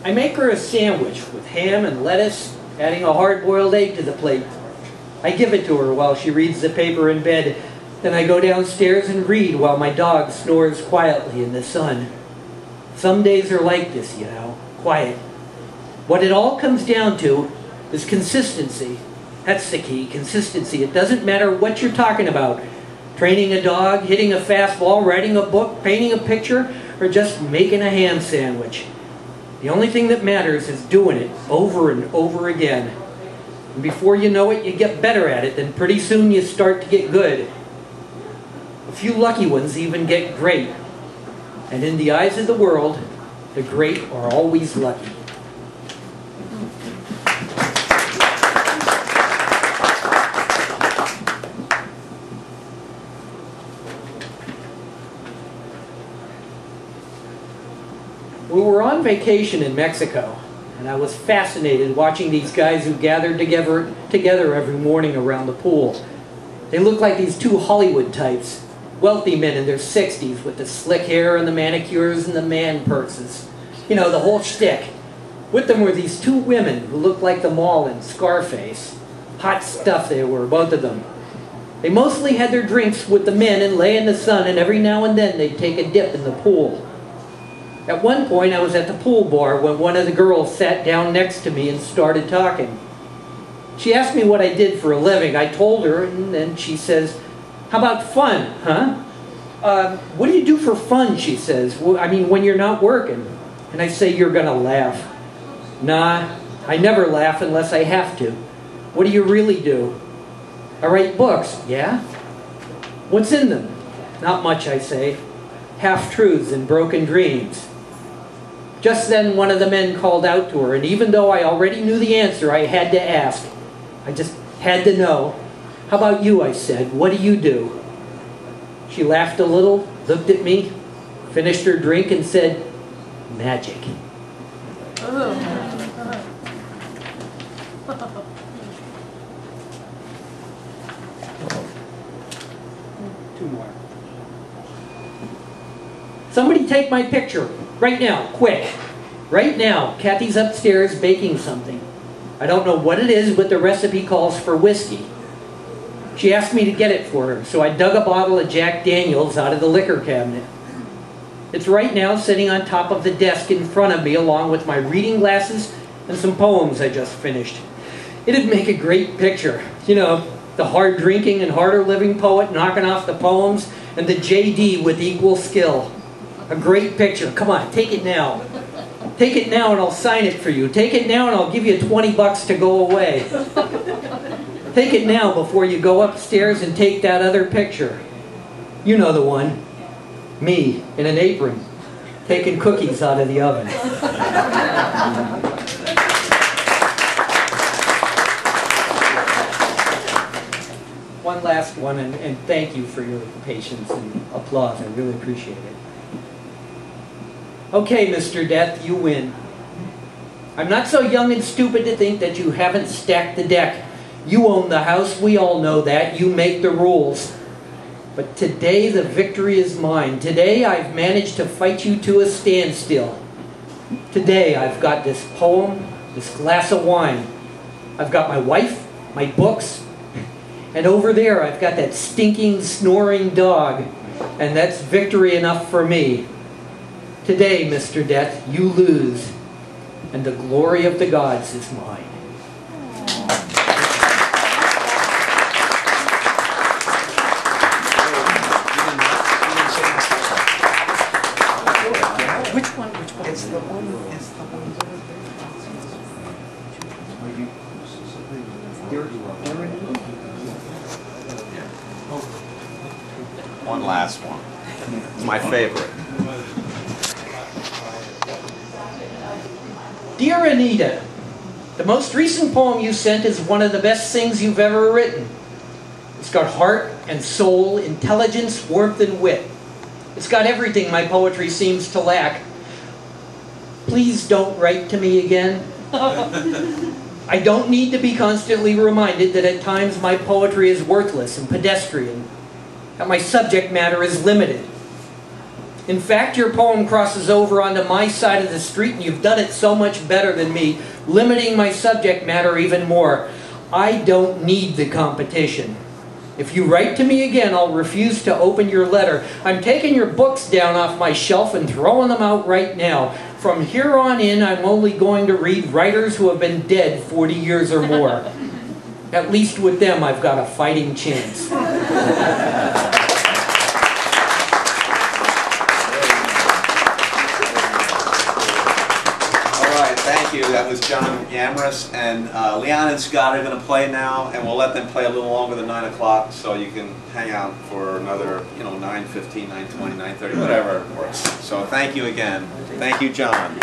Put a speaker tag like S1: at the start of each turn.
S1: I make her a sandwich with ham and lettuce, adding a hard-boiled egg to the plate. I give it to her while she reads the paper in bed. Then I go downstairs and read while my dog snores quietly in the sun. Some days are like this, you know, quiet. What it all comes down to is consistency. That's the key, consistency. It doesn't matter what you're talking about. Training a dog, hitting a fastball, writing a book, painting a picture, or just making a ham sandwich. The only thing that matters is doing it over and over again. And before you know it, you get better at it. Then pretty soon you start to get good. A few lucky ones even get great. And in the eyes of the world, the great are always lucky. We were on vacation in Mexico, and I was fascinated watching these guys who gathered together every morning around the pool. They looked like these two Hollywood types, wealthy men in their 60s with the slick hair and the manicures and the man purses. You know, the whole shtick. With them were these two women who looked like the mall in Scarface. Hot stuff they were, both of them. They mostly had their drinks with the men and lay in the sun, and every now and then they'd take a dip in the pool. At one point, I was at the pool bar when one of the girls sat down next to me and started talking. She asked me what I did for a living. I told her, and then she says, "How about fun, huh?" What do you do for fun, she says. Well, I mean, when you're not working. And I say, "You're going to laugh." "Nah, I never laugh unless I have to." "What do you really do?" "I write books." "Yeah? What's in them?" "Not much," I say. "Half-truths and broken dreams." Just then, one of the men called out to her, and even though I already knew the answer, I had to ask. I just had to know. "How about you?" I said. "What do you do?" She laughed a little, looked at me, finished her drink, and said, "Magic." Two more. "Somebody take my picture. Right now, quick. Right now." Kathy's upstairs baking something. I don't know what it is, but the recipe calls for whiskey. She asked me to get it for her, so I dug a bottle of Jack Daniels out of the liquor cabinet. It's right now sitting on top of the desk in front of me, along with my reading glasses and some poems I just finished. It'd make a great picture. You know, the hard-drinking and harder-living poet knocking off the poems, and the JD with equal skill. A great picture. Come on, take it now. Take it now and I'll sign it for you. Take it now and I'll give you $20 to go away. Take it now before you go upstairs and take that other picture. You know the one. Me, in an apron, taking cookies out of the oven. One last one, and thank you for your patience and applause. I really appreciate it. "Okay, Mr. Death, you win. I'm not so young and stupid to think that you haven't stacked the deck. You own the house, we all know that. You make the rules. But today the victory is mine. Today I've managed to fight you to a standstill. Today I've got this poem, this glass of wine. I've got my wife, my books, and over there I've got that stinking, snoring dog. And that's victory enough for me. Today, Mr. Death, you lose, and the glory of the gods is mine." Which one?
S2: It's the one.
S3: One last one. It's my favorite.
S1: "Dear Anita, the most recent poem you sent is one of the best things you've ever written. It's got heart and soul, intelligence, warmth, and wit. It's got everything my poetry seems to lack. Please don't write to me again. I don't need to be constantly reminded that at times my poetry is worthless and pedestrian, that my subject matter is limited. In fact, your poem crosses over onto my side of the street, and you've done it so much better than me, limiting my subject matter even more. I don't need the competition. If you write to me again, I'll refuse to open your letter. I'm taking your books down off my shelf and throwing them out right now. From here on in, I'm only going to read writers who have been dead 40 years or more. At least with them, I've got a fighting chance.
S3: Thank you. That was John Yamrus, and Leon and Scott are going to play now, and we'll let them play a little longer than 9 o'clock, so you can hang out for another, 9:15, 9:20, 9:30, whatever works. So thank you again. Thank you, John.